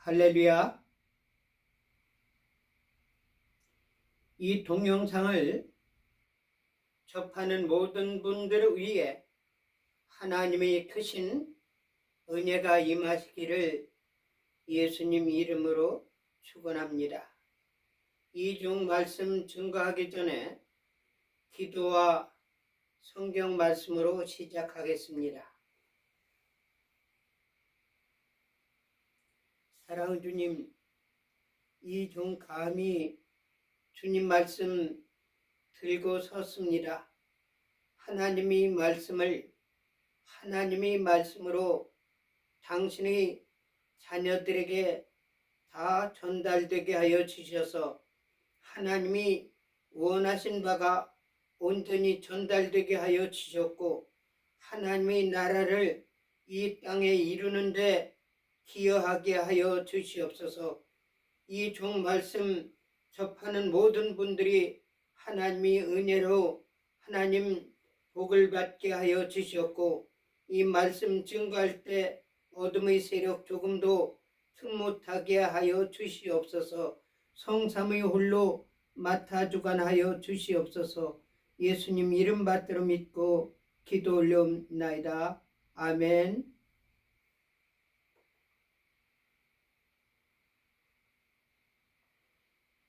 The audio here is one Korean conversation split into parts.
할렐루야. 이 동영상을 접하는 모든 분들을 위해 하나님의 크신 은혜가 임하시기를 예수님 이름으로 축원합니다. 이 중 말씀 증거하기 전에 기도와 성경 말씀으로 시작하겠습니다. 사랑하는 주님, 이 중 감히 주님 말씀 들고 섰습니다. 하나님의 말씀으로 당신의 자녀들에게 다 전달되게 하여 주셔서 하나님이 원하신 바가 온전히 전달되게 하여 주셨고 하나님의 나라를 이 땅에 이루는데 기여하게 하여 주시옵소서. 이 종 말씀 접하는 모든 분들이 하나님의 은혜로 하나님 복을 받게 하여 주셨고 이 말씀 증거할 때 어둠의 세력 조금도 틈 못하게 하여 주시옵소서. 성삼의 홀로 맡아 주관하여 주시옵소서. 예수님 이름 받들어 믿고 기도 올려옵나이다. 아멘.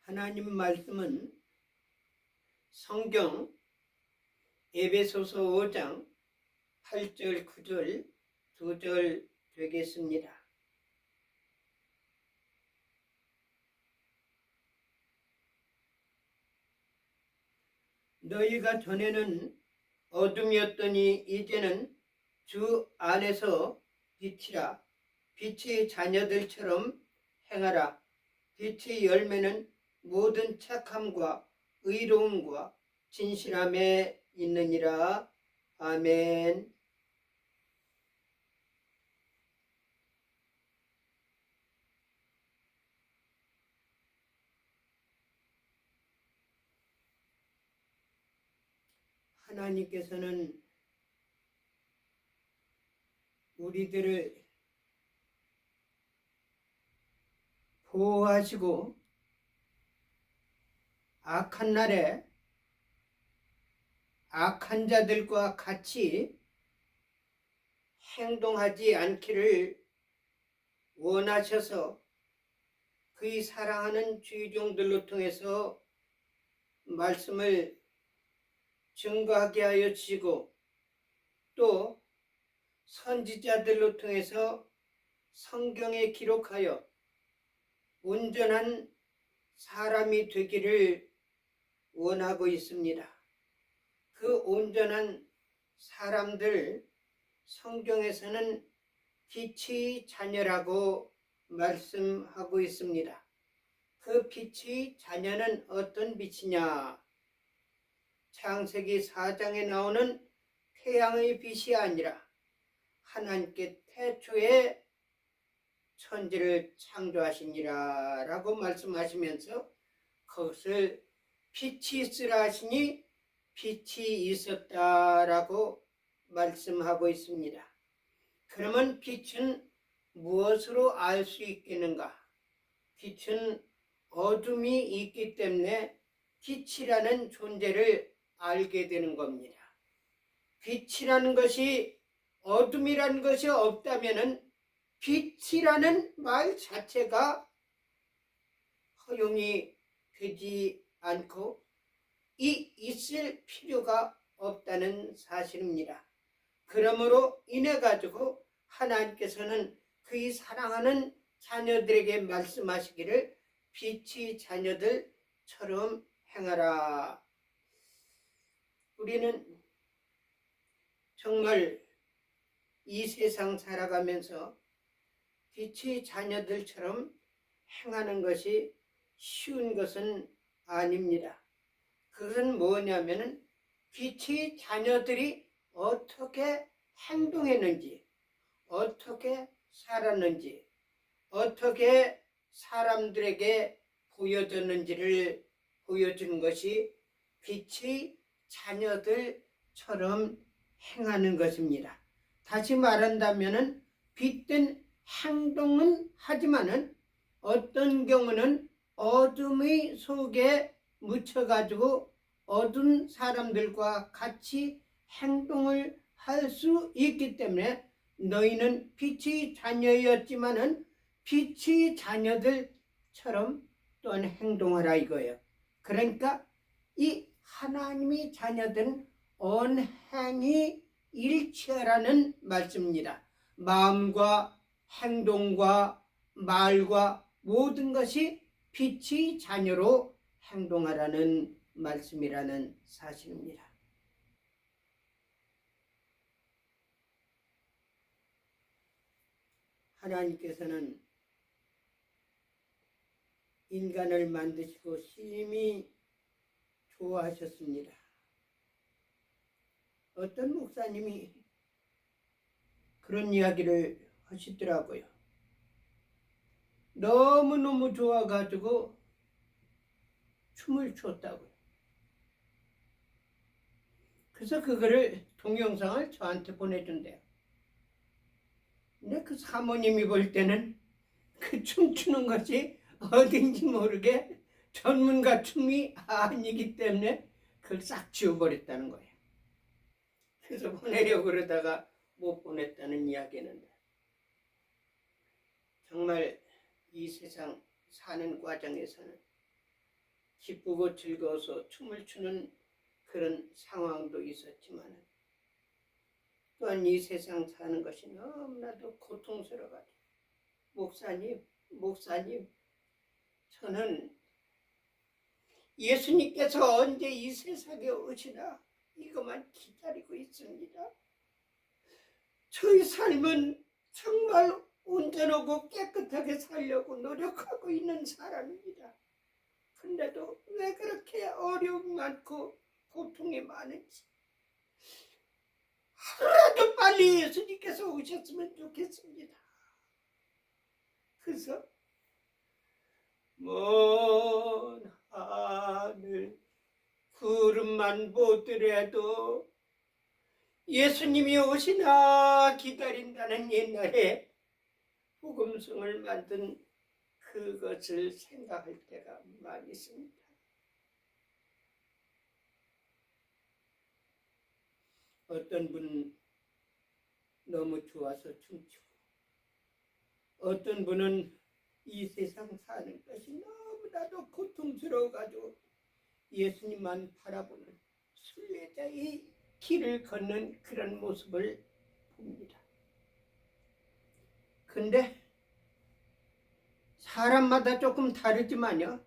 하나님 말씀은 성경 에베소서 5장 8절 9절 2절 되겠습니다. 너희가 전에는 어둠이었더니 이제는 주 안에서 빛이라. 빛의 자녀들처럼 행하라. 빛의 열매는 모든 착함과 의로움과 진실함에 있느니라. 아멘. 하나님께서는 우리들을 보호하시고 악한 날에 악한 자들과 같이 행동하지 않기를 원하셔서 그의 사랑하는 주의종들로 통해서 말씀을 증거하게 하여 주시고 또 선지자들로 통해서 성경에 기록하여 온전한 사람이 되기를 원하고 있습니다. 그 온전한 사람들 성경에서는 빛의 자녀라고 말씀하고 있습니다. 그 빛의 자녀는 어떤 빛이냐? 창세기 4장에 나오는 태양의 빛이 아니라 하나님께 태초에 천지를 창조하시니라 라고 말씀하시면서 그것을 빛이 있으라 하시니 빛이 있었다라고 말씀하고 있습니다. 그러면 빛은 무엇으로 알 수 있겠는가? 빛은 어둠이 있기 때문에 빛이라는 존재를 알게 되는 겁니다. 빛이라는 것이 어둠이라는 것이 없다면 빛이라는 말 자체가 허용이 되지 않고 있을 필요가 없다는 사실입니다. 그러므로 인해 가지고 하나님께서는 그의 사랑하는 자녀들에게 말씀하시기를 빛의 자녀들처럼 행하라. 우리는 정말 이 세상 살아가면서 빛의 자녀들처럼 행하는 것이 쉬운 것은 아닙니다. 그것은 뭐냐면은 빛의 자녀들이 어떻게 행동했는지, 어떻게 살았는지, 어떻게 사람들에게 보여졌는지를 보여주는 것이 빛의 자녀들처럼 행하는 것입니다. 다시 말한다면은 빛된 행동은 하지만은 어떤 경우는 어둠의 속에 묻혀가지고 어두운 사람들과 같이 행동을 할 수 있기 때문에 너희는 빛의 자녀였지만은 빛의 자녀들처럼 또한 행동하라 이거예요. 그러니까 이 하나님의 자녀들은 언행이 일치하라는 말씀입니다. 마음과 행동과 말과 모든 것이 빛의 자녀로 행동하라는 말씀이라는 사실입니다. 하나님께서는 인간을 만드시고 심히 좋아하셨습니다. 어떤 목사님이 그런 이야기를 하시더라고요. 너무너무 좋아가지고 춤을 췄다고요. 그래서 그거를 동영상을 저한테 보내준대요. 근데 그 사모님이 볼 때는 그 춤추는 것이 어딘지 모르게 전문가 춤이 아니기 때문에 그걸 싹 지워버렸다는 거예요. 그래서 보내려고 그러다가 못 보냈다는 이야기는 정말 이 세상 사는 과정에서는 기쁘고 즐거워서 춤을 추는 그런 상황도 있었지만 또한 이 세상 사는 것이 너무나도 고통스러워가지고 목사님 저는 예수님께서 언제 이 세상에 오시나 이것만 기다리고 있습니다. 저희 삶은 정말 온전하고 깨끗하게 살려고 노력하고 있는 사람입니다. 근데도 왜 그렇게 어려움이 많고 고통이 많은지 하루라도 빨리 예수님께서 오셨으면 좋겠습니다. 그래서 먼 하늘 구름만 보더라도 예수님이 오시나 기다린다는 옛날에 복음성을 만든 그것을 생각할 때가 많이 있습니다. 어떤 분은 너무 좋아서 춤추고 어떤 분은 이 세상 사는 것이 너무나도 고통스러워가지고 예수님만 바라보는 순례자의 길을 걷는 그런 모습을 봅니다. 근데 사람마다 조금 다르지만요.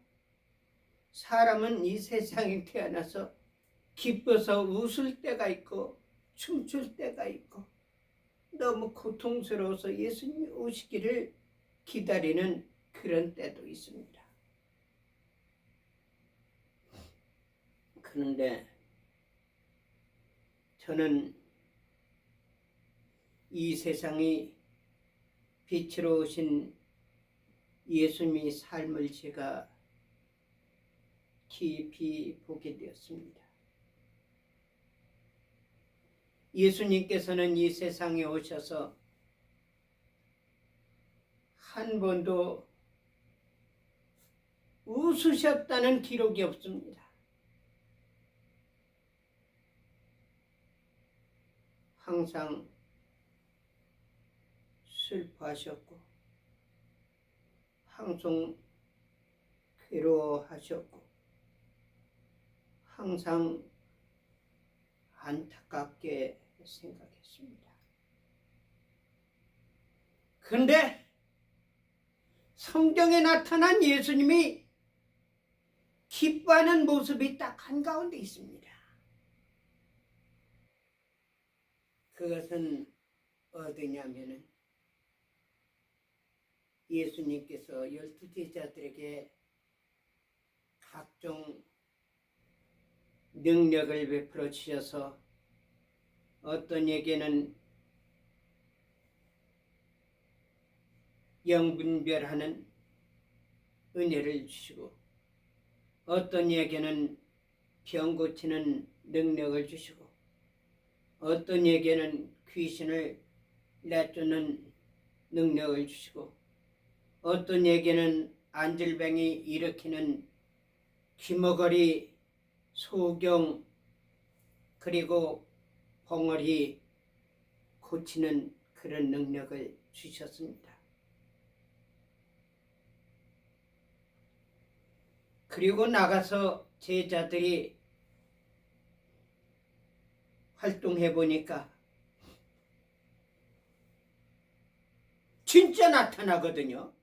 사람은 이 세상에 태어나서 기뻐서 웃을 때가 있고 춤출 때가 있고 너무 고통스러워서 예수님이 오시기를 기다리는 그런 때도 있습니다. 그런데 저는 이 세상이 빛으로 오신 예수님의 삶을 제가 깊이 보게 되었습니다. 예수님께서는 이 세상에 오셔서 한 번도 웃으셨다는 기록이 없습니다. 항상 슬퍼하셨고 항상 괴로워하셨고 항상 안타깝게 생각했습니다. 그런데 성경에 나타난 예수님이 기뻐하는 모습이 딱 한가운데 있습니다. 그것은 어디냐면은 예수님께서 12제자들에게 각종 능력을 베풀어 주셔서 어떤 에게는 영분별하는 은혜를 주시고 어떤 이에게는 병 고치는 능력을 주시고 어떤 이에게는 귀신을 내쫓는 능력을 주시고 어떤 이에게는 안질병이 일으키는 귀머거리, 소경, 그리고 봉어리 고치는 그런 능력을 주셨습니다. 그리고 나가서 제자들이 활동해 보니까 진짜 나타나거든요.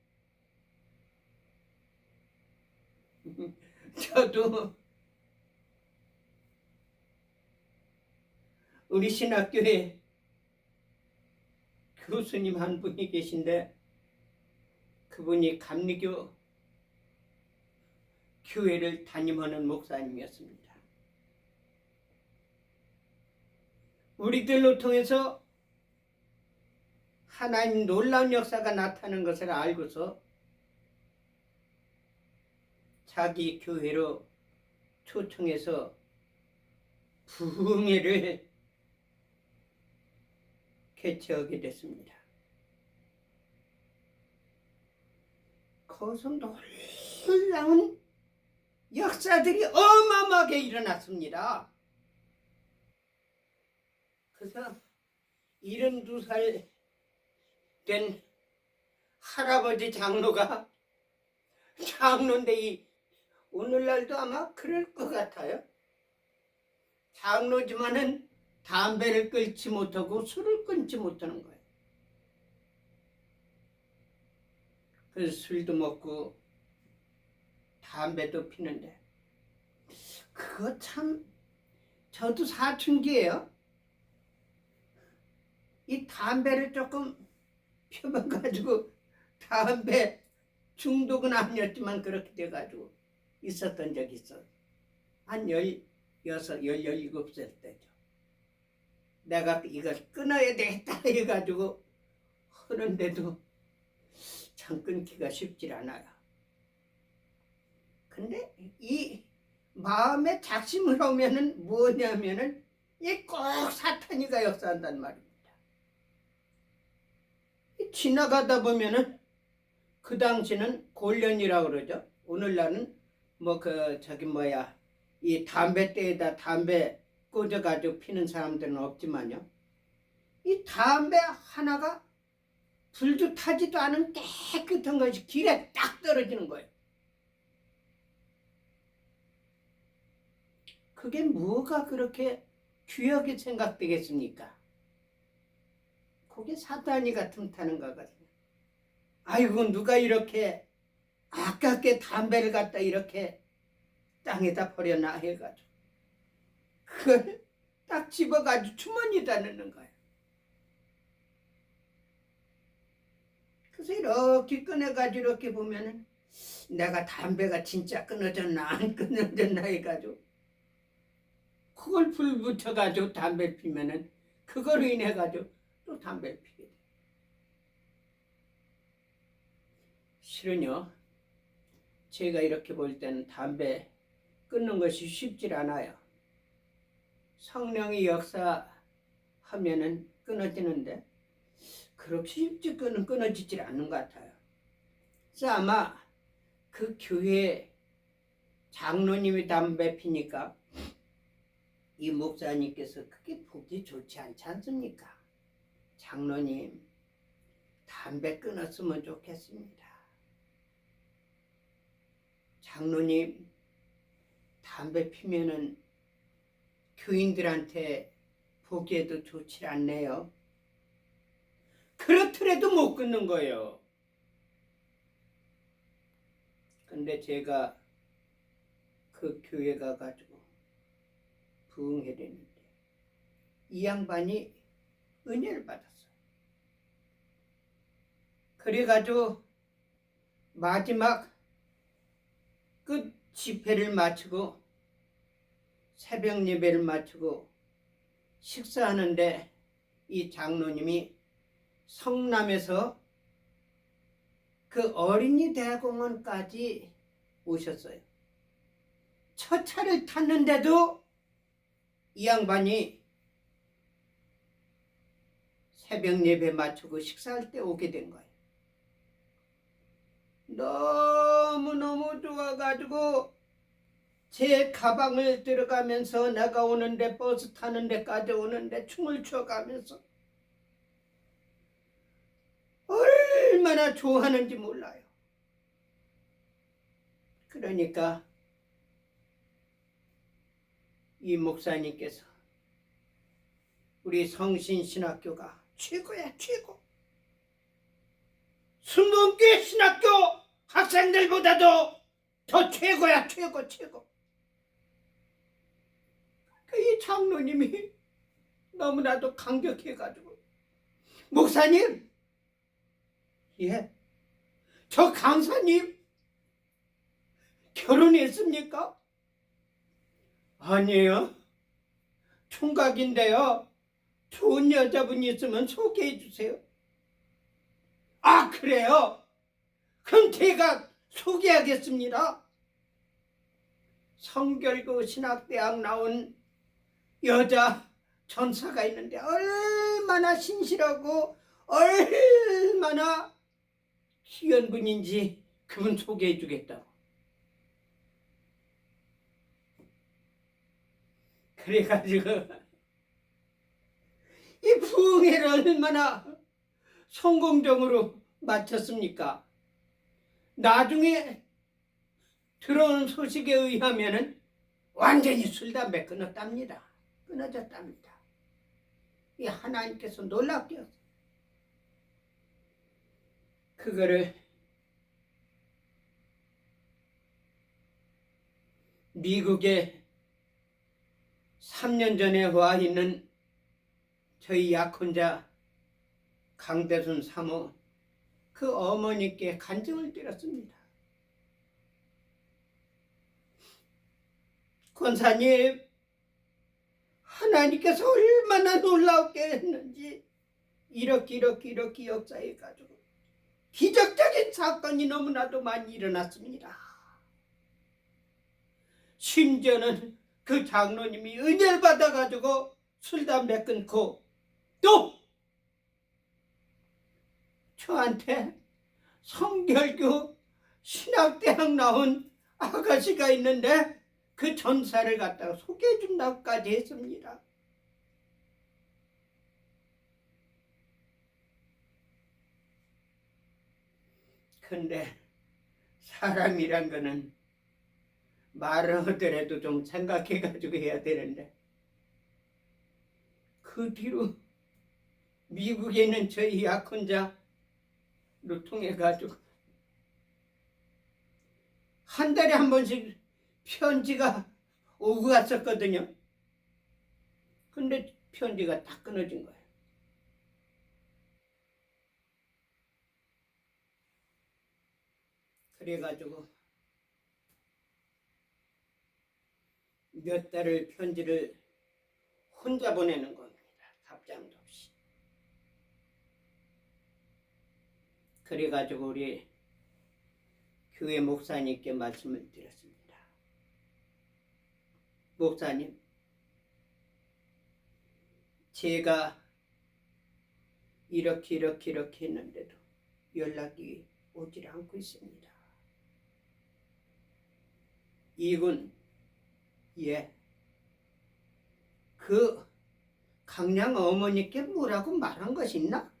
저도 우리 신학교에 교수님 한 분이 계신데 그분이 감리교 교회를 담임하는 목사님이었습니다. 우리들로 통해서 하나님 놀라운 역사가 나타나는 것을 알고서 자기 교회로 초청해서 부흥회를 개최하게 됐습니다. 거기서 놀라운 역사들이 어마어마하게 일어났습니다. 그래서 72살 된 할아버지 장로가 장로인데 오늘날도 아마 그럴 것 같아요. 장로지만은 담배를 끊지 못하고 술을 끊지 못하는 거예요. 그래서 술도 먹고 담배도 피는데 그거 참 저도 사춘기예요. 이 담배를 조금 펴봐가지고 담배 중독은 아니었지만 그렇게 돼가지고 있었던 적이 있어. 한 16, 17살 때죠. 내가 이걸 끊어야 되겠다 해가지고 하는데도 참 끊기가 쉽질 않아요. 근데 이 마음에 작심을 하면은 뭐냐면은 이 꼭 사탄이가 역사한단 말입니다. 지나가다 보면은 그 당시는 골련이라고 그러죠. 오늘날은 이 담배대에다 담배 꽂아가지고 피는 사람들은 없지만요. 이 담배 하나가 불도 타지도 않은 깨끗한 것이 길에 딱 떨어지는 거예요. 그게 뭐가 그렇게 귀하게 생각되겠습니까? 그게 사탄이가 틈타는 거거든요. 아이고 누가 이렇게 아깝게 담배를 갖다 이렇게 땅에다 버려놔 해가지고 그걸 딱 집어가지고 주머니에다 넣는 거예요. 그래서 이렇게 꺼내가지고 이렇게 보면은 내가 담배가 진짜 끊어졌나 안 끊어졌나 해가지고 그걸 불 붙여가지고 담배를 피면은 그걸로 인해가지고 또 담배를 피게 돼. 실은요, 제가 이렇게 볼 때는 담배 끊는 것이 쉽질 않아요. 성령이 역사하면은 끊어지는데 그렇게 쉽게 끊어지질 않는 것 같아요. 그래서 아마 그 교회 장로님이 담배 피니까 이 목사님께서 그게 보기 좋지 않지 않습니까? 장로님 담배 끊었으면 좋겠습니다. 장로님 담배 피면은 교인들한테 보기에도 좋지 않네요. 그렇더라도 못 끊는 거예요. 근데 제가 그 교회 가가지고 부흥회했는데 이 양반이 은혜를 받았어요. 그래가지고 마지막 끝 집회를 마치고 새벽 예배를 마치고 식사하는데 이 장로님이 성남에서 그 어린이 대공원까지 오셨어요. 첫 차를 탔는데도 이 양반이 새벽 예배 마치고 식사할 때 오게 된 거예요. 너무너무 좋아가지고 제 가방을 들어가면서 내가 오는데 버스 타는 데까지 오는데 춤을 춰가면서 얼마나 좋아하는지 몰라요. 그러니까 이 목사님께서 우리 성신신학교가 최고야, 최고. 순복음교회 신학교 학생들보다도 더 최고야, 최고, 최고. 이 장로님이 너무나도 감격해가지고, 목사님, 예, 저 강사님 결혼했습니까? 아니에요. 총각인데요. 좋은 여자분이 있으면 소개해 주세요. 아, 그래요? 그럼 제가 소개하겠습니다. 성결교 신학대학 나온 여자 전사가 있는데 얼마나 신실하고 얼마나 희연 분인지 그분 소개해 주겠다고. 그래가지고 이 부흥회를 얼마나 성공적으로 마쳤습니까? 나중에 들어온 소식에 의하면은 완전히 술, 담배 끊었답니다. 끊어졌답니다. 이 하나님께서 놀랍게 그거를 미국에 3년 전에 와 있는 저희 약혼자 강대순 사모 그 어머니께 간증을 드렸습니다. 권사님, 하나님께서 얼마나 놀랍게 했는지 이렇게 역사해가지고 기적적인 사건이 너무나도 많이 일어났습니다. 심지어는 그 장로님이 은혜를 받아가지고 술, 담배 끊고 또 저한테 성결교 신학대학 나온 아가씨가 있는데 그 전사를 갖다가 소개해 준다고까지 했습니다. 근데 사람이란 거는 말을 하더라도 좀 생각해가지고 해야 되는데 그 뒤로 미국에 있는 저희 약혼자로 통해가지고 한 달에 한 번씩 편지가 오고 갔었거든요. 근데 편지가 다 끊어진 거예요. 그래가지고 몇 달을 편지를 혼자 보내는 겁니다. 답장도 없이. 그래가지고 우리 교회 목사님께 말씀을 드렸습니다. 목사님, 제가 이렇게 했는데도 연락이 오질 않고 있습니다. 이군, 예, 그 강량 어머니께 뭐라고 말한 것이 있나?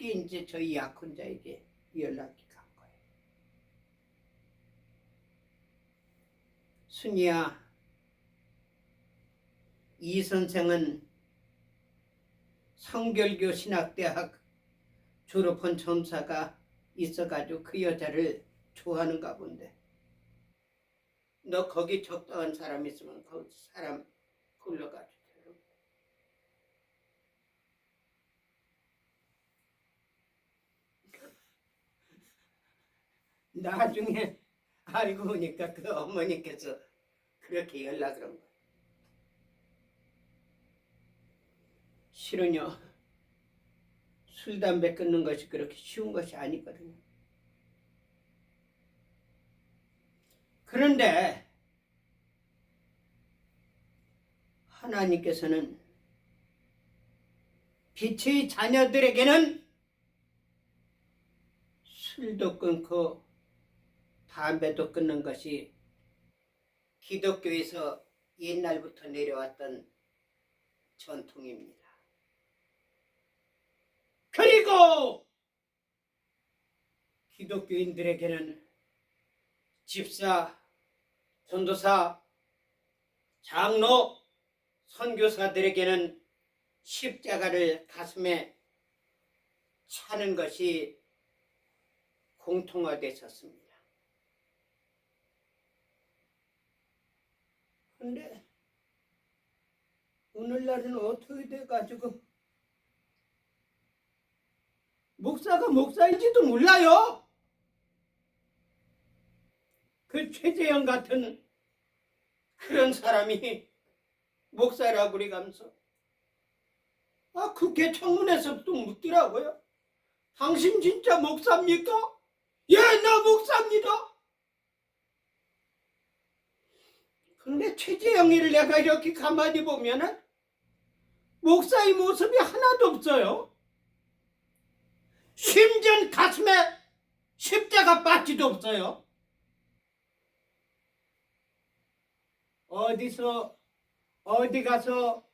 그게 이제 저희 약혼자에게 연락이 간 거예요. 순이야, 이 선생은 성결교 신학대학 졸업한 전사가 있어가지고 그 여자를 좋아하는가 본데 너 거기 적당한 사람 있으면 그 사람 불러가지고 나중에 알고 보니까 그 어머니께서 그렇게 연락을 한 거예요. 실은요, 술, 담배 끊는 것이 그렇게 쉬운 것이 아니거든요. 그런데 하나님께서는 빛의 자녀들에게는 술도 끊고 담배도 끊는 것이 기독교에서 옛날부터 내려왔던 전통입니다. 그리고 기독교인들에게는 집사, 전도사, 장로, 선교사들에게는 십자가를 가슴에 차는 것이 공통화되었습니다. 그런데 오늘날은 어떻게 돼가지고 목사가 목사인지도 몰라요. 그 최재형 같은 그런 사람이 목사라고 그래가면서 국회 청문회에서도 묻더라고요. 당신 진짜 목사입니까? 예, 나 목사입니다. 근데 최재형이를 내가 이렇게 가만히 보면은 목사의 모습이 하나도 없어요. 심지어 가슴에 십자가 바지도 없어요. 어디 가서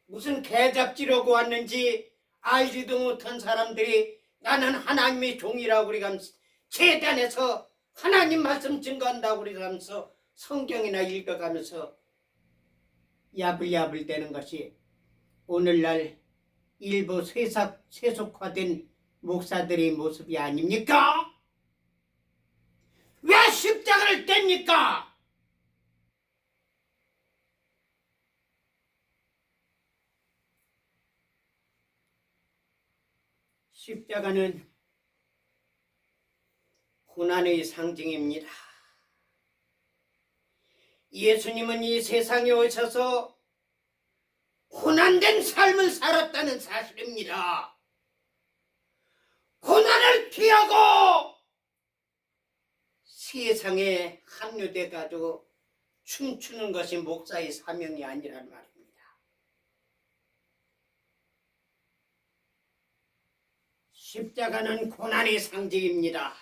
무슨 개 잡지려고 왔는지 알지도 못한 사람들이 나는 하나님의 종이라고 그러면서 재단에서 하나님 말씀 증거한다고 그러면서 성경이나 읽어가면서 야불야불대는 것이 오늘날 일부 세속화된 목사들의 모습이 아닙니까? 왜 십자가를 뗍니까? 십자가는 고난의 상징입니다. 예수님은 이 세상에 오셔서 고난된 삶을 살았다는 사실입니다. 고난을 피하고 세상에 합류돼 가지고 춤추는 것이 목사의 사명이 아니란 말입니다. 십자가는 고난의 상징입니다.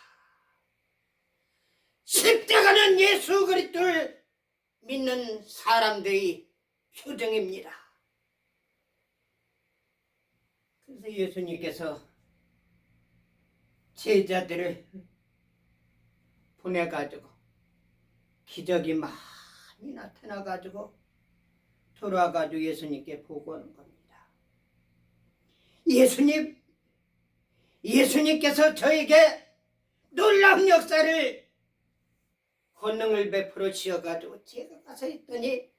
십자가는 예수 그리스도를 믿는 사람들의 표정입니다. 그래서 예수님께서 제자들을 보내가지고 기적이 많이 나타나가지고 돌아와가지고 예수님께 보고하는 겁니다. 예수님께서 저에게 놀라운 역사를 권능을 베풀어 주셔가지고 제가 가서 있더니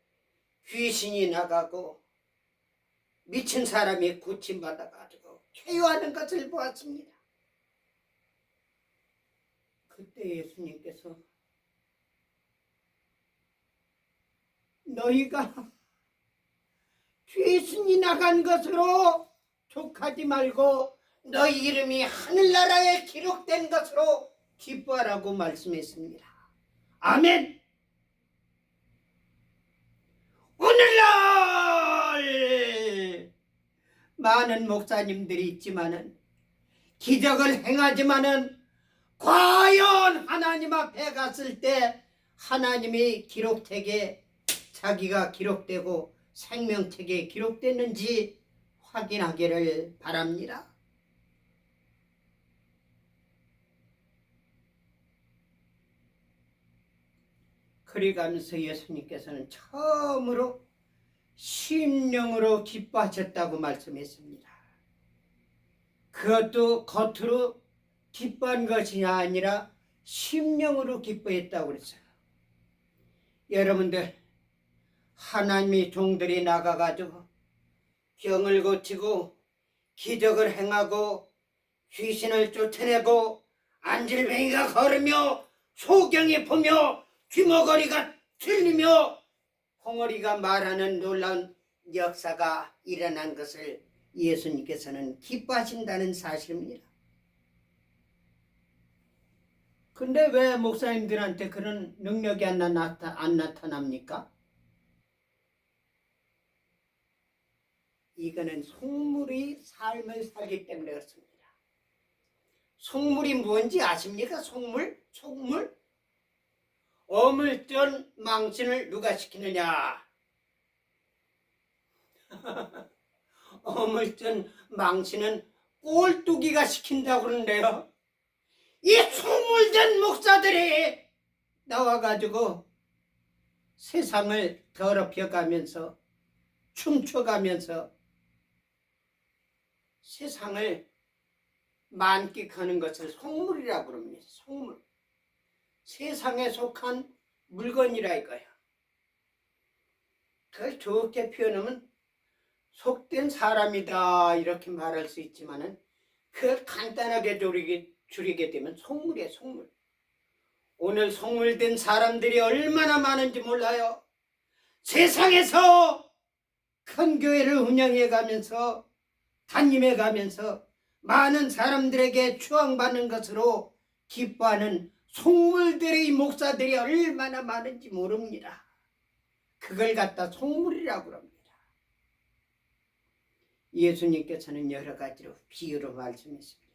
귀신이 나가고 미친 사람이 고침받아가지고 쾌유하는 것을 보았습니다. 그때 예수님께서 너희가 귀신이 나간 것으로 족하지 말고 너희 이름이 하늘나라에 기록된 것으로 기뻐하라고 말씀했습니다. 아멘. 오늘날 많은 목사님들이 있지만은 기적을 행하지만은 과연 하나님 앞에 갔을 때 하나님이 기록책에 자기가 기록되고 생명책에 기록됐는지 확인하기를 바랍니다. 그래가면서 예수님께서는 처음으로 심령으로 기뻐하셨다고 말씀했습니다. 그것도 겉으로 기뻐한 것이 아니라 심령으로 기뻐했다고 그랬어요. 여러분들 하나님의 종들이 나가가지고 병을 고치고 기적을 행하고 귀신을 쫓아내고 안질뱅이가 걸으며 소경이 보며 귀머거리가 틀리며 홍어리가 말하는 놀라운 역사가 일어난 것을 예수님께서는 기뻐하신다는 사실입니다. 근데 왜 목사님들한테 그런 능력이 안 나타납니까? 이거는 속물이 삶을 살기 때문에 그렇습니다. 속물이 뭔지 아십니까? 속물? 속물? 어물전 망신을 누가 시키느냐? 어물전 망신은 꼴뚜기가 시킨다고 그러는데요. 이 속물된 목사들이 나와가지고 세상을 더럽혀가면서 춤춰가면서 세상을 만끽하는 것을 속물이라고 그럽니다. 속물. 세상에 속한 물건이라 이거야. 그걸 좋게 표현하면 속된 사람이다 이렇게 말할 수 있지만은 그걸 간단하게 줄이게 되면 속물이에요. 속물. 오늘 속물된 사람들이 얼마나 많은지 몰라요. 세상에서 큰 교회를 운영해 가면서 담임해 가면서 많은 사람들에게 추앙받는 것으로 기뻐하는 속물들의 목사들이 얼마나 많은지 모릅니다. 그걸 갖다 속물이라고 합니다. 예수님께서는 여러 가지로 비유로 말씀했습니다.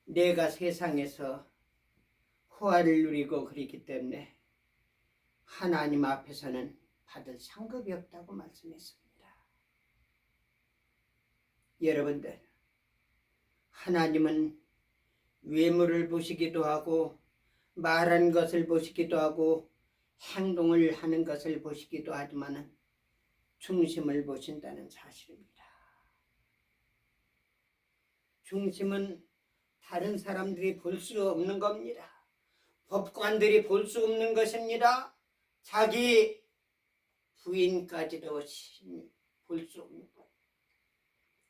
내가 세상에서 호화를 누리고 그렇기 때문에 하나님 앞에서는 받을 상급이 없다고 말씀했습니다. 여러분들, 하나님은 외모를 보시기도 하고 말하는 것을 보시기도 하고 행동을 하는 것을 보시기도 하지만 중심을 보신다는 사실입니다. 중심은 다른 사람들이 볼 수 없는 겁니다. 법관들이 볼 수 없는 것입니다. 자기 부인까지도 볼 수 없는 것.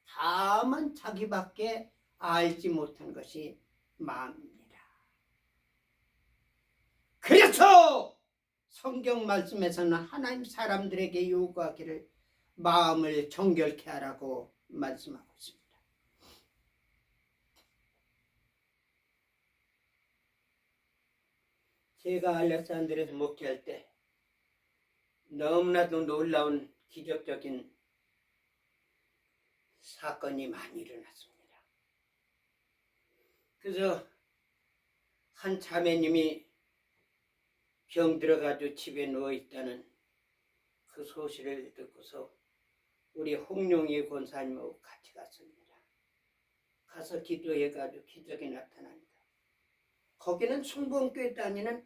다만 자기밖에 알지 못한 것이 마음입니다. 그래서 성경 말씀에서는 하나님 사람들에게 요구하기를 마음을 정결케 하라고 말씀하고 있습니다. 제가 알렉산드리아에서 목회할 때 너무나도 놀라운 기적적인 사건이 많이 일어났습니다. 그래서 한 자매님이 병들어가지고 집에 누워있다는 그 소식을 듣고서 우리 홍룡희 권사님하고 같이 갔습니다. 가서 기도해가지고 기적이 나타납니다. 거기는 순봉교회 다니는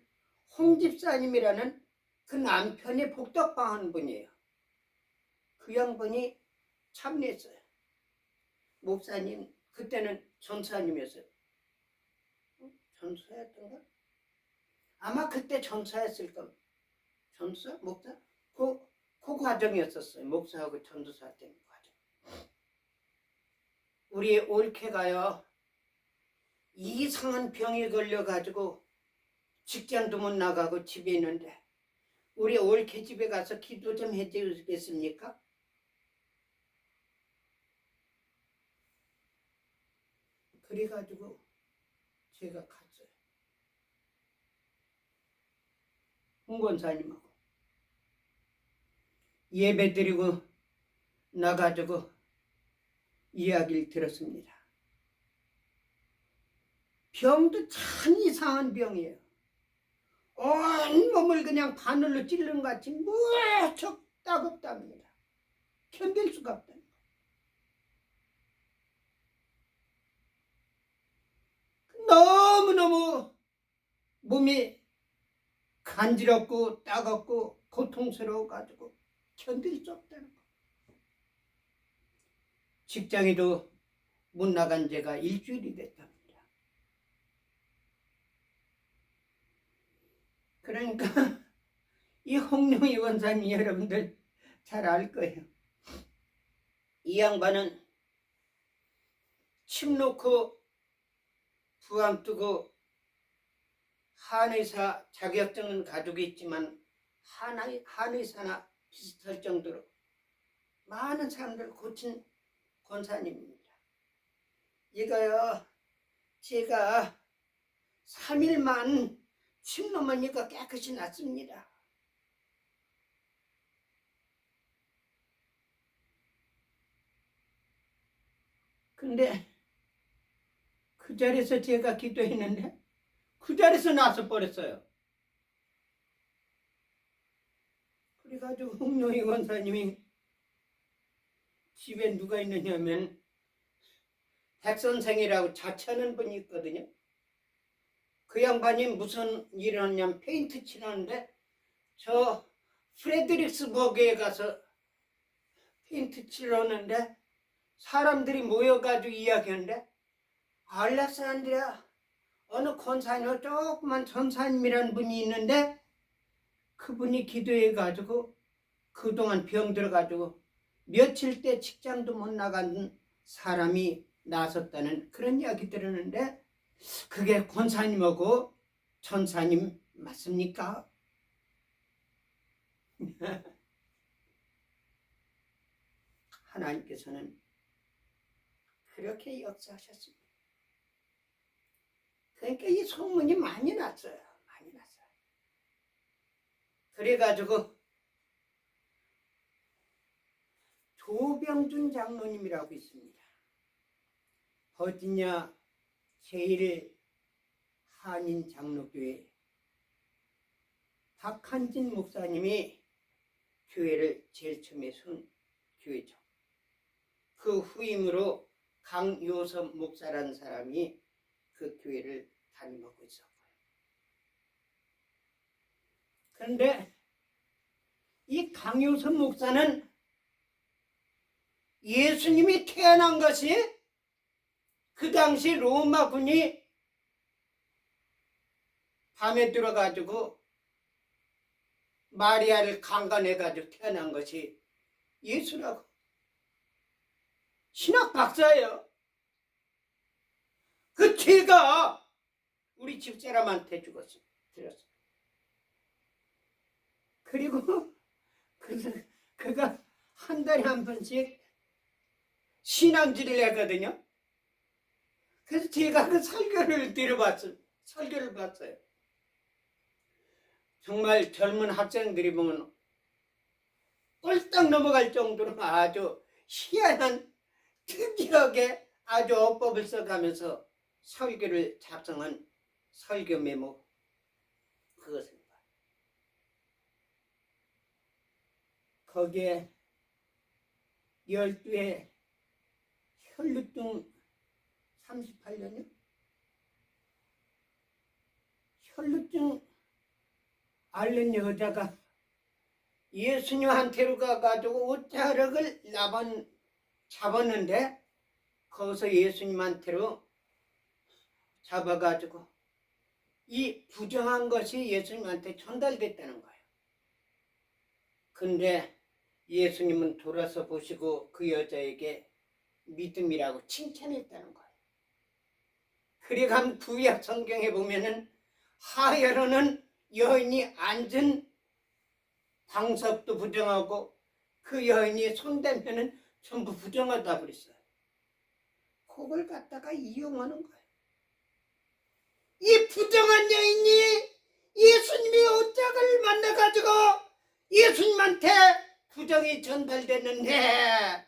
홍 집사님이라는 그 남편이 복덕방하는 분이에요. 그 양반이 참여했어요. 목사님, 그때는 전사님이었어요. 전사였던가? 아마 그때 전사했을 겁니다. 전사? 목사? 그 과정이었었어요. 목사하고 전도사 되는 과정. 우리 올케가요, 이상한 병이 걸려가지고 직장도 못 나가고 집에 있는데 우리 올케 집에 가서 기도 좀 해주겠습니까? 그래가지고 제가 갔어요. 홍 권사님하고 예배 드리고 나가지고 이야기를 들었습니다. 병도 참 이상한 병이에요. 온 몸을 그냥 바늘로 찔른 것 같이 무척 따갑답니다. 견딜 수가 없다. 너무너무 몸이 간지럽고 따갑고 고통스러워가지고 견딜 수 없다는 거. 직장에도 못 나간 지가 일주일이 됐답니다. 그러니까 이 홍룡희 원사님 여러분들 잘 알 거예요. 이 양반은 침 놓고 부항 뜨고 한의사 자격증은 가지고 있지만 한의사나 비슷할 정도로 많은 사람들을 고친 권사님입니다. 이거요, 제가 3일만 침 놓으니까 깨끗이 낫습니다. 근데 그 자리에서 제가 기도했는데 그 자리에서 나서 버렸어요. 그래가지고 홍노희 권사님이 집에 누가 있느냐면 백선생이라고 자취하는 분이 있거든요. 그 양반이 무슨 일을 하냐면 페인트 칠하는데 저 프레드릭스버그에 가서 페인트 칠하는데 사람들이 모여가지고 이야기하는데 알렉산드리아 어느 권사님 조그만 전사님이라는 분이 있는데 그분이 기도해가지고 그동안 병 들어가지고 며칠 때 직장도 못 나간 사람이 나섰다는 그런 이야기 들었는데 그게 권사님하고 전사님 맞습니까? 하나님께서는 그렇게 역사하셨습니다. 그러니까 이 소문이 많이 났어요. 많이 났어요. 그래가지고 조병준 장로님이라고 있습니다. 버지니아 제일 한인 장로교회 박한진 목사님이 교회를 제일 처음에 세운 교회죠. 그 후임으로 강요섭 목사라는 사람이 그 교회를 담임하고 있었고요. 그런데 이 강요섭 목사는 예수님이 태어난 것이 그 당시 로마군이 밤에 들어가지고 마리아를 강간해가지고 태어난 것이 예수라고. 신학 박사예요. 그 죄가 우리 집사람한테 죽었어요. 들었어요. 그리고 그가 한 달에 한 번씩 신앙지를 하거든요. 그래서 제가 그 설교를 들어봤어요. 설교를 봤어요. 정말 젊은 학생들이 보면 꼴딱 넘어갈 정도로 아주 희한한 특이하게 아주 어법을 써가면서 설교를 작성한 설교 메모 그것을 봐. 거기에 12회 혈루증 38년이요? 혈루증 앓는 여자가 예수님한테로 가가지고 옷자락을 잡았는데 거기서 예수님한테로 잡아가지고 이 부정한 것이 예수님한테 전달됐다는 거예요. 근데 예수님은 돌아서 보시고 그 여자에게 믿음이라고 칭찬했다는 거예요. 그래가 구약 성경에 보면은 하여로는 여인이 앉은 방석도 부정하고 그 여인이 손대면은 전부 부정하다 그랬어요. 그걸 갖다가 이용하는 거예요. 이 부정한 여인이 예수님의 옷장을 만나가지고 예수님한테 부정이 전달됐는데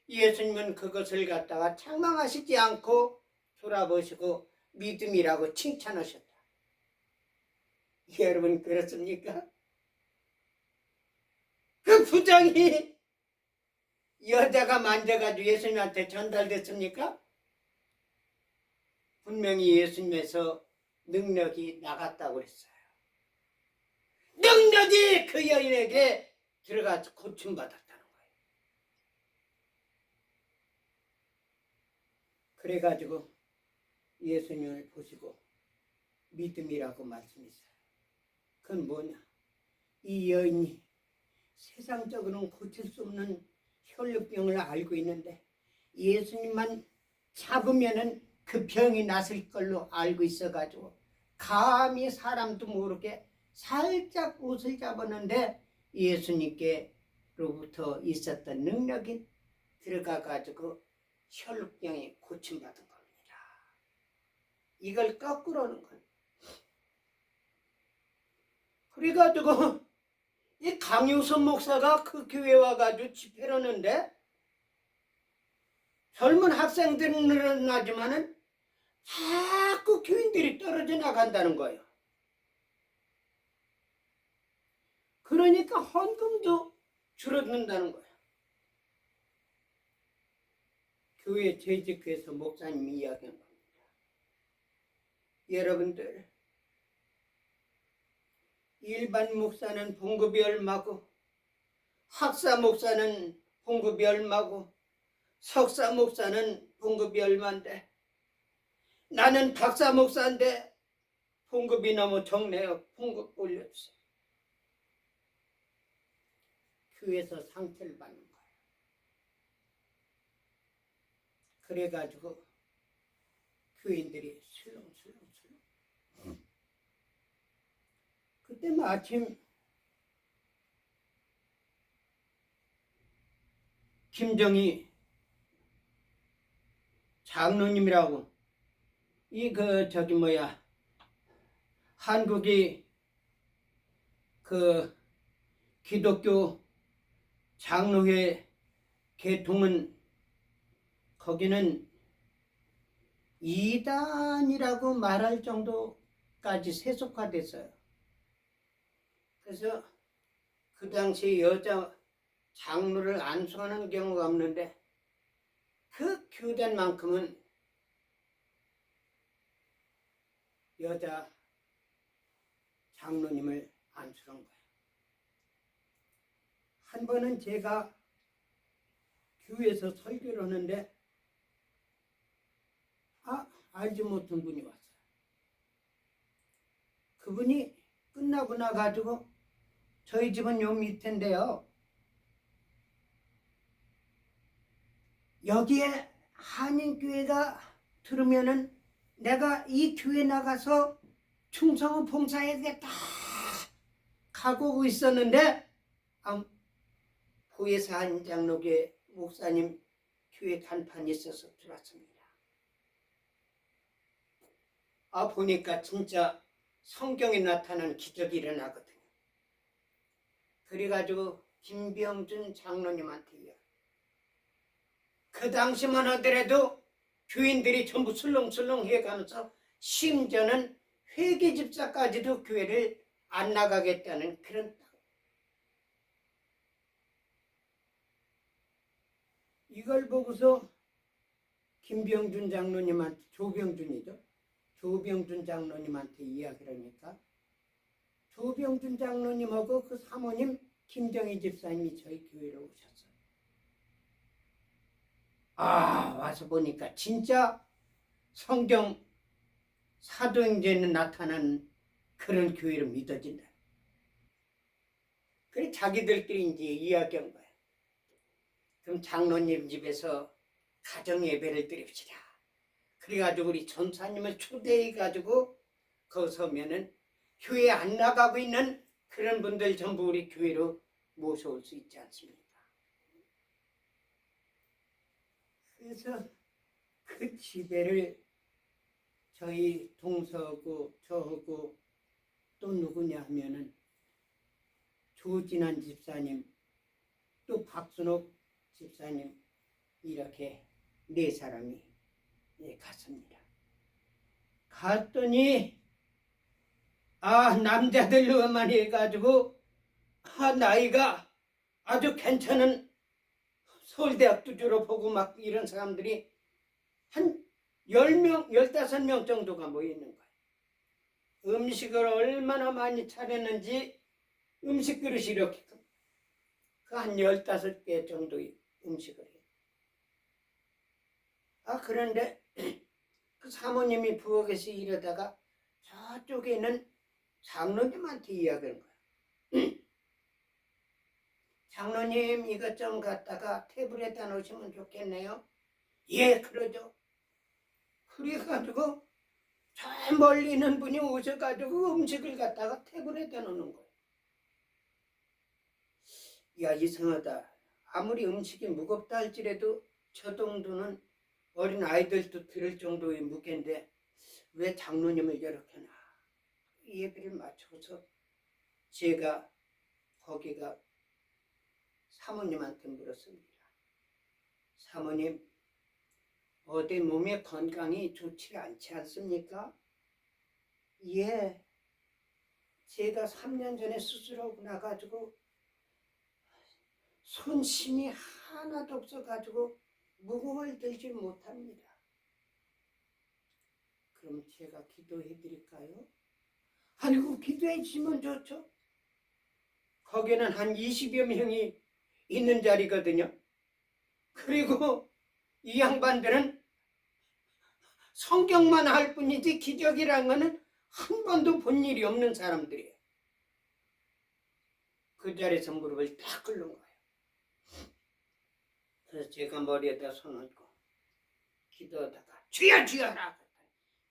예수님은 그것을 갖다가 책망하시지 않고 돌아보시고 믿음이라고 칭찬하셨다. 여러분 그렇습니까? 그 부정이 여자가 만져가지고 예수님한테 전달됐습니까? 분명히 예수님에서 능력이 나갔다고 그랬어요. 능력이 그 여인에게 들어가서 고침받았다는 거예요. 그래가지고 예수님을 보시고 믿음이라고 말씀했어요. 그건 뭐냐? 이 여인이 세상적으로는 고칠 수 없는 혈루병을 알고 있는데 예수님만 잡으면은 그 병이 났을 걸로 알고 있어가지고 감히 사람도 모르게 살짝 옷을 잡았는데 예수님께로부터 있었던 능력이 들어가가지고 혈루병이 고침받은 겁니다. 이걸 거꾸로 하는 거예요. 그래가지고 이 강유선 목사가 그 교회 와가지고 집회를 하는데 젊은 학생들은 늘어나지만은 자꾸 교인들이 떨어져 나간다는 거예요. 그러니까 헌금도 줄어든다는 거예요. 교회 재직해서 목사님이 이야기한 겁니다. 여러분들, 일반 목사는 봉급이 얼마고, 학사 목사는 봉급이 얼마고, 석사 목사는 봉급이 얼마인데, 나는 박사 목사인데 봉급이 너무 적네요. 봉급 올려주세요. 교회에서 상태를 받는 거예요. 그래가지고 교인들이 술렁술렁. 그때 마침 김정희 장로님이라고 한국이 그 기독교 장로회 개통은 거기는 이단이라고 말할 정도까지 세속화됐어요. 그래서 그 당시 여자 장로를 안수하는 경우가 없는데 그 교단만큼은 여자 장로님을 안수한 거예요. 한 번은 제가 교회에서 설교를 하는데 알지 못한 분이 왔어요. 그분이 끝나고 나가지고 저희 집은 요 밑인데요. 여기에 한인교회가 들으면은 내가 이 교회 나가서 충성을 봉사해야 되겠다 가고 있었는데 보혜사 한인장로교회 목사님 교회 간판이 있어서 들어왔습니다. 보니까 진짜 성경에 나타난 기적이 일어나거든요. 그래가지고 김병준 장로님한테 그 당시만 하더라도 교인들이 전부 술렁술렁 해가면서 심지어는 회계집사까지도 교회를 안 나가겠다는 그런, 이걸 보고서 김병준 장로님한테, 조병준 장로님한테 이야기를 하니까 조병준 장로님하고 그 사모님 김정희 집사님이 저희 교회로 오셨어요. 와서 보니까 진짜 성경 사도행전에 나타난 그런 교회로 믿어진다. 그래 자기들끼리 이제 이야기한 거야. 그럼 장로님 집에서 가정 예배를 드립시다. 그래가지고 우리 전사님을 초대해가지고 거기서 오면은 교회 안 나가고 있는 그런 분들 전부 우리 교회로 모셔올 수 있지 않습니까? 그래서 그 집회를 저희 동서하고 저하고 또 누구냐 하면은 조진환 집사님 또 박순옥 집사님 이렇게 네 사람이 갔습니다. 갔더니 남자들로만 해가지고 나이가 아주 괜찮은 서울대학도 졸업하고 막 이런 사람들이 한 10명, 15명 정도가 모여있는 거예요. 음식을 얼마나 많이 차렸는지 음식 그릇이 이렇게 그 한 15개 정도의 음식을 해요. 그런데 그 사모님이 부엌에서 이러다가 저쪽에는 장로님한테 이야기하는 거예요. 장로님 이것 좀 갖다가 테이블에다 놓으시면 좋겠네요. 예, 그러죠. 그래가지고 저 멀리 있는 분이 오셔가지고 음식을 갖다가 테이블에다 놓는 거예요. 야, 이상하다. 아무리 음식이 무겁다 할지라도 저 정도는 어린 아이들도 들을 정도의 무게인데 왜 장로님을 이렇게 나? 예배를 마치고서 제가 거기가 사모님한테 물었습니다. 사모님, 어디 몸의 건강이 좋지 않지 않습니까? 예, 제가 3년 전에 수술하고 나가지고 손심이 하나도 없어가지고 무거움을 들지 못합니다. 그럼 제가 기도해 드릴까요? 아니고 기도해 주시면 좋죠. 거기는 한 20여 명이 있는 자리거든요. 그리고 이 양반들은 성경만 할 뿐이지 기적이라는 거는 한 번도 본 일이 없는 사람들이에요. 그 자리에서 무릎을 딱 꿇는 거예요. 그래서 제가 머리에다 손 얹고 기도하다가 주여 주여 하라.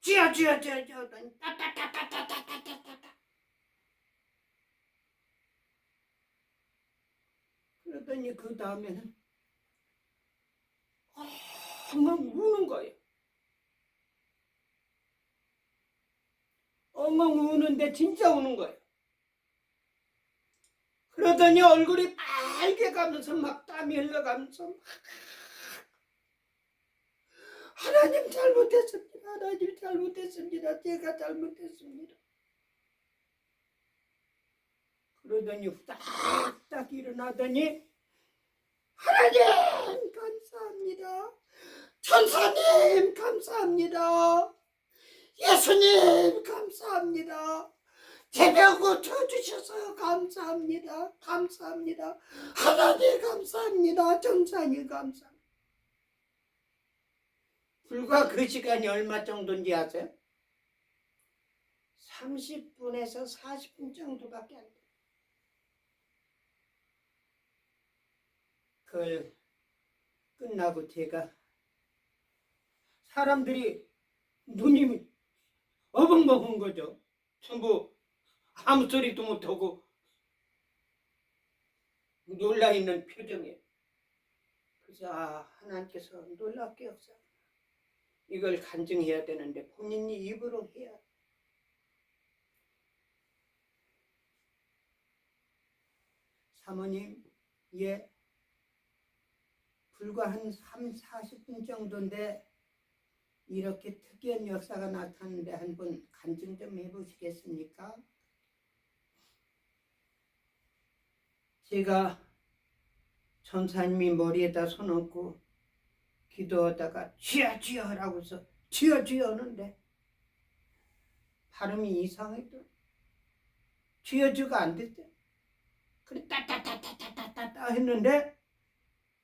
주여 주여 주여 주여 하더니 따따따따따따따따따 그러더니 그 다음에는 엉엉 우는 거예요. 엉엉 우는데 진짜 우는 거예요. 그러더니 얼굴이 빨개 가면서 막 땀이 흘러가면서 하나님 잘못했습니다. 하나님 잘못했습니다. 제가 잘못했습니다. 그러더니 후닥닥 일어나더니 하나님 감사합니다. 천사님 감사합니다. 예수님 감사합니다. 제병 고쳐주셔서 감사합니다. 감사합니다. 하나님 감사합니다. 천사님 감사합니다. 불과 그 시간이 얼마 정도인지 아세요? 30분에서 40분 정도밖에 안 돼요. 그걸 끝나고 제가 사람들이 눈이 어벙벙한 거죠. 전부 아무 소리도 못하고 놀라있는 표정이에요. 그래서 하나님께서 놀랍게 역사 이걸 간증해야 되는데 본인이 입으로 해야 돼. 사모님, 예, 불과 한 40분 정도인데 이렇게 특이한 역사가 나타났는데 한번 간증 좀 해보시겠습니까? 제가 전사님이 머리에다 손 얹고 기도하다가 주여 주여 하라고 해서 주여 주여 하는데 발음이 이상했더라. 주여 주가 안 됐대. 그래 따따따따따따따 했는데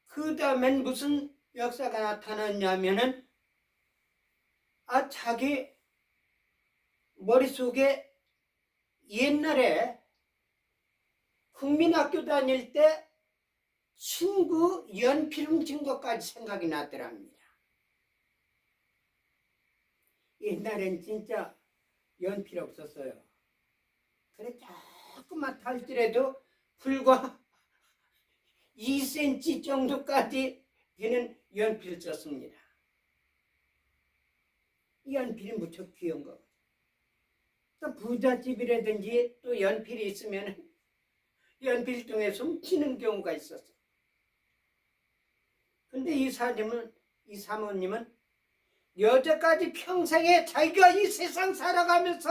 그 다음엔 무슨 역사가 나타났냐면은 자기 머릿속에 옛날에 국민학교 다닐 때 친구 연필 훔친 것까지 생각이 나더랍니다. 옛날엔 진짜 연필 없었어요. 그래 조금만 탈지라도 불과 2cm 정도까지 되는 연필을 썼습니다. 이 연필이 무척 귀여운 거. 또 부잣집이라든지 또 연필이 있으면 연필통에 숨기는 경우가 있었어. 근데 이 사모님은 여태까지 평생에 자기가 이 세상 살아가면서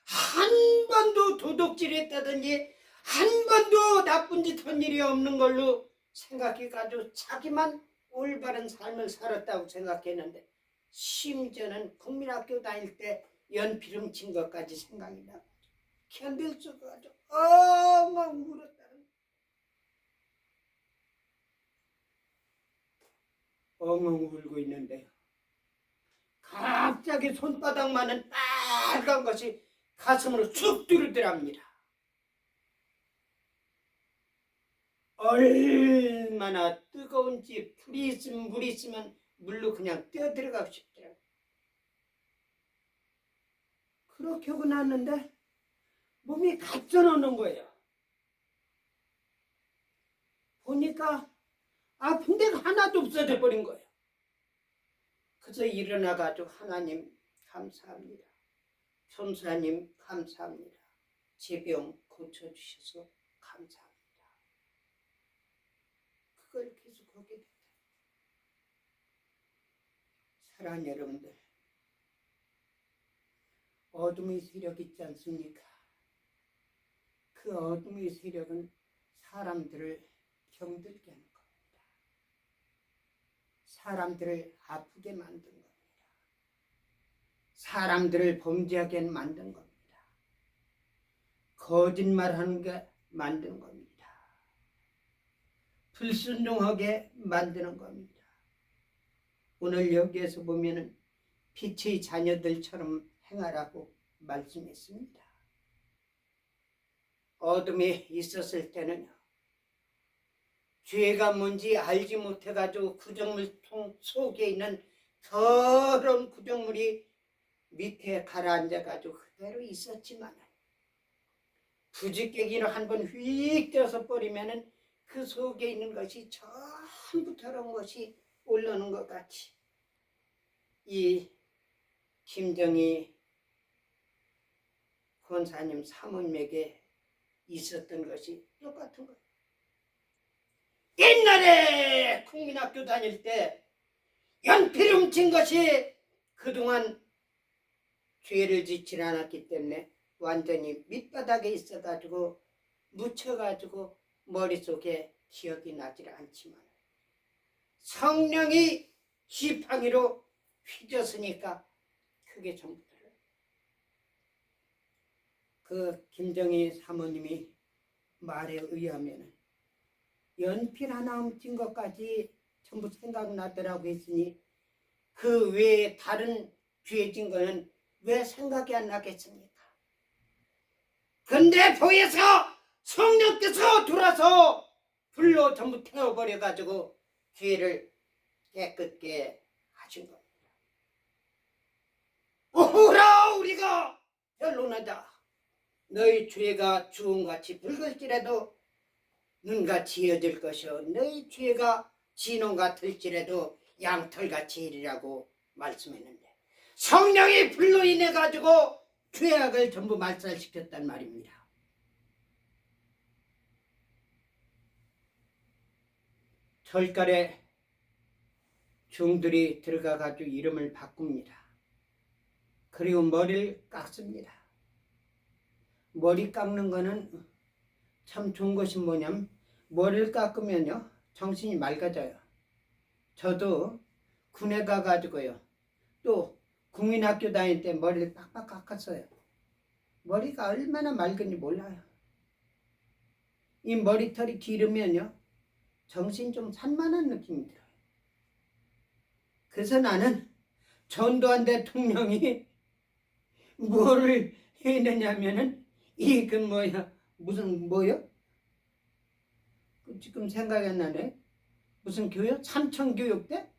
한 번도 도둑질했다든지 한 번도 나쁜 짓 한 일이 없는 걸로 생각해가지고 자기만 올바른 삶을 살았다고 생각했는데 심지어는 국민학교 다닐 때 연필 훔친 것까지 생각이 나고 견딜 수가 없죠. 엉엉 울었다는 엉엉 울고 있는데요. 갑자기 손바닥만한 빨간 것이 가슴으로 쑥 들어옵니다. 얼마나 뜨거운지 불이 있으면 물이 있으면 물로 그냥 뛰어들어가고 싶더라고요. 그렇게 하고 났는데 몸이 갓전오는 거예요. 보니까 아픈 데가 하나도 없어져 버린 거예요. 그래서 일어나가지고 하나님 감사합니다. 천사님 감사합니다. 제 병 고쳐주셔서 감사합니다. 그걸 계속 하게 됐다. 사랑하는 여러분들, 어둠의 세력 있지 않습니까? 그 어둠의 세력은 사람들을 병들게 하는 겁니다. 사람들을 아프게 만든 겁니다. 사람들을 범죄하게 만든 겁니다. 거짓말하는 게 만드는 겁니다. 불순종하게 만드는 겁니다. 오늘 여기에서 보면은 빛의 자녀들처럼 행하라고 말씀했습니다. 어둠에 있었을 때는요, 죄가 뭔지 알지 못해가지고 구정물통 속에 있는 더러운 구정물이 밑에 가라앉아가지고 그대로 있었지만, 부지깨기로 한번 휙 떠서 버리면은 그 속에 있는 것이 전부 더러운 것이 올라오는 것 같이, 이 김정희 권사님 사모님에게 있었던 것이 똑같은 거예요. 옛날에 국민학교 다닐 때 연필 훔친 것이 그동안 죄를 짓지 않았기 때문에 완전히 밑바닥에 있어가지고 묻혀가지고 머릿속에 기억이 나질 않지만, 성령이 지팡이로 휘졌으니까 그게 전부 들어요. 그 김정희 사모님이 말에 의하면 연필 하나 훔친 것까지 전부 생각나더라고 했으니, 그 외에 다른 죄진 거는 왜 생각이 안 나겠습니까? 근데 보여서 성령께서 들어서 불로 전부 태워버려가지고 죄를 깨끗게 하신 겁니다. 오라 우리가 결론하자. 너희 죄가 주홍같이 붉을지라도 눈같이 이어질 것이요, 너희 죄가 진홍 같을지라도 양털같이 이리라고 말씀했는데, 성령이 불로 인해 가지고 죄악을 전부 말살시켰단 말입니다. 절간에 중들이 들어가 가지고 이름을 바꿉니다. 그리고 머리를 깎습니다. 머리 깎는 거는 참 좋은 것이 뭐냐면, 머리를 깎으면요 정신이 맑아져요. 저도 군에 가가지고요, 또 국민학교 다닐 때 머리를 빡빡 깎았어요. 머리가 얼마나 맑은지 몰라요. 이 머리털이 기르면요 정신 좀 산만한 느낌이 들어요. 그래서 나는 전두환 대통령이 뭐를 했느냐면은 무슨 뭐요? 지금 생각이 안 나네. 무슨 교육? 삼천교육대?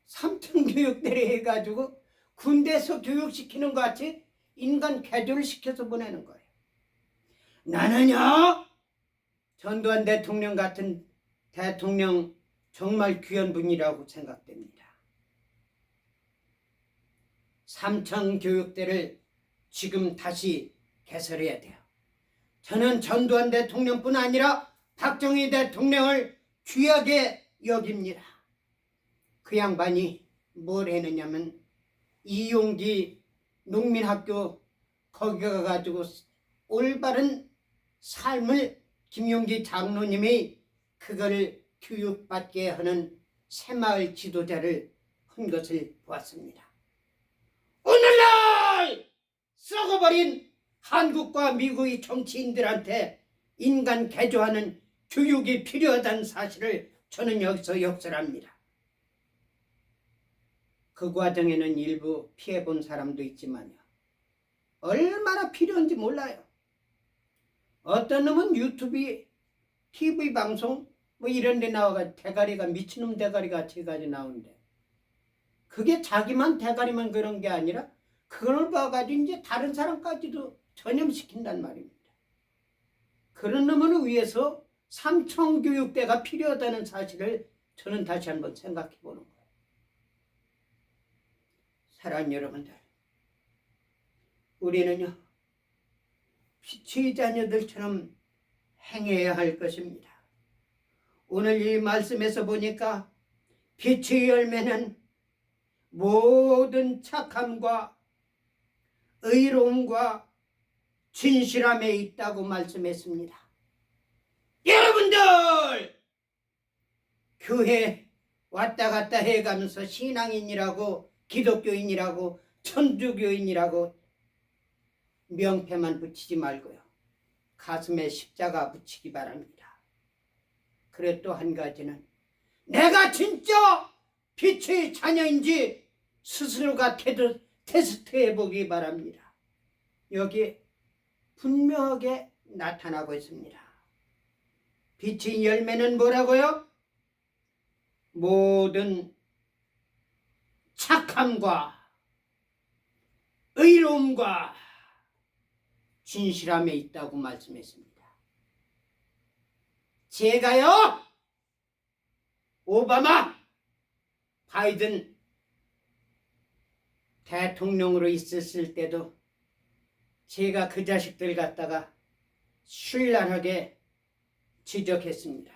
삼천교육대를 해가지고 군대에서 교육시키는 것 같이 인간 개조를 시켜서 보내는 거예요. 나는요 전두환 대통령 같은 대통령 정말 귀한 분이라고 생각됩니다. 삼천교육대를 지금 다시 개설해야 돼요. 저는 전두환 대통령뿐 아니라 박정희 대통령을 귀하게 여깁니다. 그 양반이 뭘 했느냐면, 이용기 농민학교 거기 가가지고 올바른 삶을 김용기 장로님이 그걸 교육받게 하는 새마을 지도자를 한 것을 보았습니다. 오늘날 썩어버린 한국과 미국의 정치인들한테 인간 개조하는 교육이 필요하다는 사실을 저는 여기서 역설합니다. 그 과정에는 일부 피해본 사람도 있지만요, 얼마나 필요한지 몰라요. 어떤 놈은 유튜브, TV 방송 뭐 이런 데 나와가지고 대가리가 미친놈 대가리 같이 해가지고 나오는데, 그게 자기만 대가리만 그런 게 아니라 그걸 봐가지고 이제 다른 사람까지도 전염시킨단 말입니다. 그런 놈을 위해서 삼천교육대가 필요하다는 사실을 저는 다시 한번 생각해 보는 거예요. 사랑하는 여러분들, 우리는요 빛의 자녀들처럼 행해야 할 것입니다. 오늘 이 말씀에서 보니까 빛의 열매는 모든 착함과 의로움과 진실함에 있다고 말씀했습니다. 여러분들 교회 왔다 갔다 해가면서 신앙인이라고 기독교인이라고 천주교인이라고 명패만 붙이지 말고요. 가슴에 십자가 붙이기 바랍니다. 그래 또 한 가지는 내가 진짜 빛의 자녀인지 스스로가 테스트해 보기 바랍니다. 여기 분명하게 나타나고 있습니다. 빛의 열매는 뭐라고요? 모든 착함과 의로움과 진실함에 있다고 말씀했습니다. 제가요, 오바마, 바이든 대통령으로 있었을 때도 제가 그 자식들 갖다가 신랄하게 지적했습니다.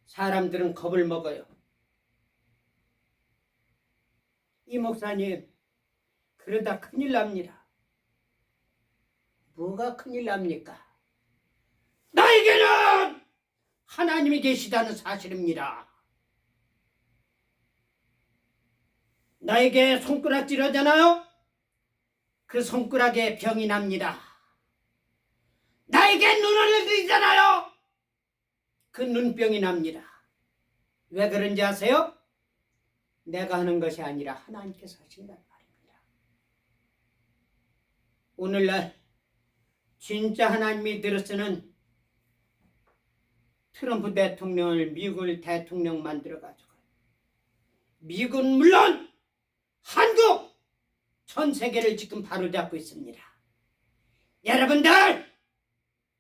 사람들은 겁을 먹어요. 이 목사님, 그러다 큰일 납니다. 뭐가 큰일 납니까? 나에게는 하나님이 계시다는 사실입니다. 나에게 손가락질 하잖아요? 그 손가락에 병이 납니다. 나에게 눈을 들이잖아요? 그 눈병이 납니다. 왜 그런지 아세요? 내가 하는 것이 아니라 하나님께서 하신단 말입니다. 오늘날 진짜 하나님이 들으시는 트럼프 대통령을 미국을 대통령 만들어가지고 미국은 물론 한국 전 세계를 지금 바로잡고 있습니다. 여러분들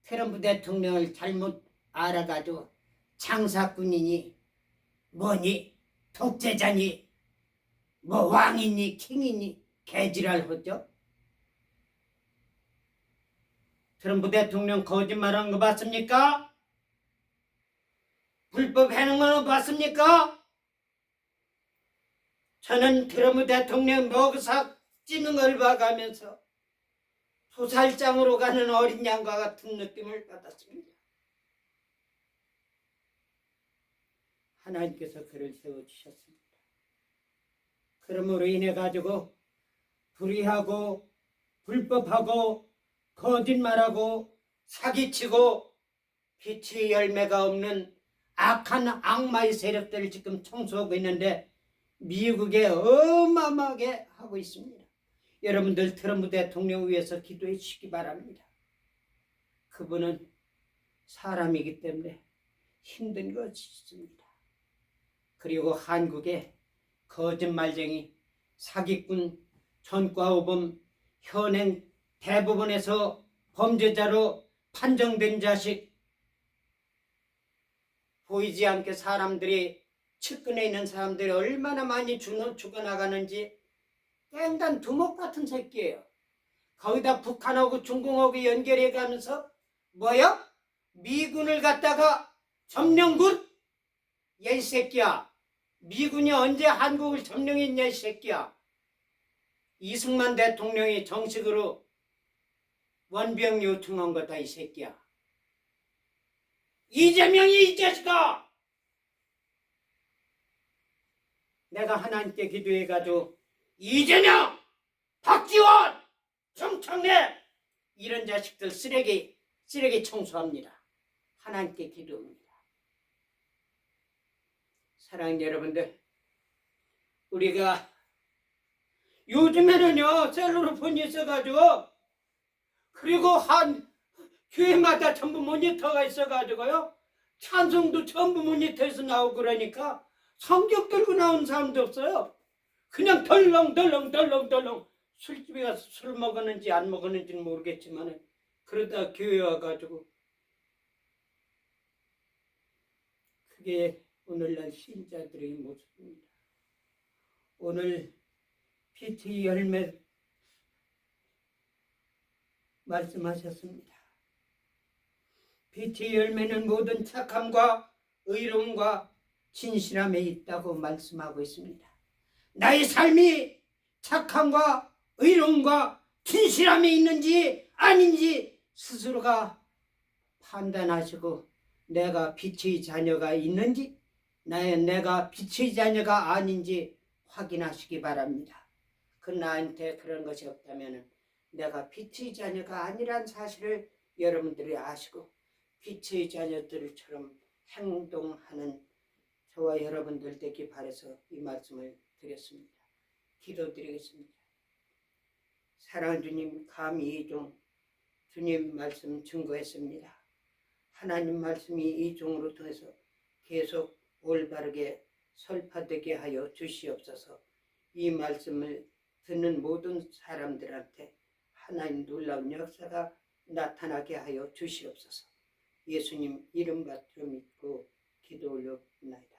트럼프 대통령을 잘못 알아가지고 장사꾼이니 뭐니 독재자니 뭐 왕이니 킹이니 개지랄 하죠. 트럼프 대통령 거짓말하는 거 봤습니까? 불법 해는 거 봤습니까? 저는 트럼프 대통령 먹이사 찌는 걸 봐가면서 소살장으로 가는 어린 양과 같은 느낌을 받았습니다. 하나님께서 그를 세워주셨습니다. 그러므로 인해 가지고 불의하고 불법하고 거짓말하고 사기치고 빛의 열매가 없는 악한 악마의 세력들을 지금 청소하고 있는데 미국에 어마어마하게 하고 있습니다. 여러분들 트럼프 대통령 위해서 기도해 주시기 바랍니다. 그분은 사람이기 때문에 힘든 것이 있습니다. 그리고 한국의 거짓말쟁이, 사기꾼, 전과오범, 현행 대법원에서 범죄자로 판정된 자식, 보이지 않게 사람들이 측근에 있는 사람들이 얼마나 많이 죽어나가는지 깽단 두목 같은 새끼예요. 거기다 북한하고 중공하고 연결해가면서 뭐요? 미군을 갖다가 점령군? 야 이 새끼야, 미군이 언제 한국을 점령했냐 이 새끼야. 이승만 대통령이 정식으로 원병 요청한 거다 이 새끼야. 이재명이 이 자식아! 내가 하나님께 기도해가지고 이재명, 박지원, 정청래 이런 자식들 쓰레기 청소합니다. 하나님께 기도합니다. 사랑하는 여러분들, 우리가 요즘에는요 셀룰로폰이 있어가지고 그리고 한 교회마다 전부 모니터가 있어가지고요 찬송도 전부 모니터에서 나오고 그러니까 성경 들고 나온 사람도 없어요. 그냥 덜렁 술집에 가서 술 먹었는지 안 먹었는지는 모르겠지만 그러다 교회 와가지고 그게 오늘날 신자들의 모습입니다. 오늘 빛의 열매 말씀하셨습니다. 빛의 열매는 모든 착함과 의로움과 진실함에 있다고 말씀하고 있습니다. 나의 삶이 착함과 의로움과 진실함이 있는지 아닌지 스스로가 판단하시고 내가 빛의 자녀가 있는지 내가 빛의 자녀가 아닌지 확인하시기 바랍니다. 그 나한테 그런 것이 없다면 내가 빛의 자녀가 아니란 사실을 여러분들이 아시고 빛의 자녀들처럼 행동하는 저와 여러분들 되기 바라서 이 말씀을 드렸습니다. 기도드리겠습니다. 사랑하는 주님, 감히 이 종 주님 말씀 증거했습니다. 하나님 말씀이 이 종으로 통해서 계속 올바르게 설파되게 하여 주시옵소서. 이 말씀을 듣는 모든 사람들한테 하나님 놀라운 역사가 나타나게 하여 주시옵소서. 예수님 이름 받들어 믿고 기도 올려옵나이다.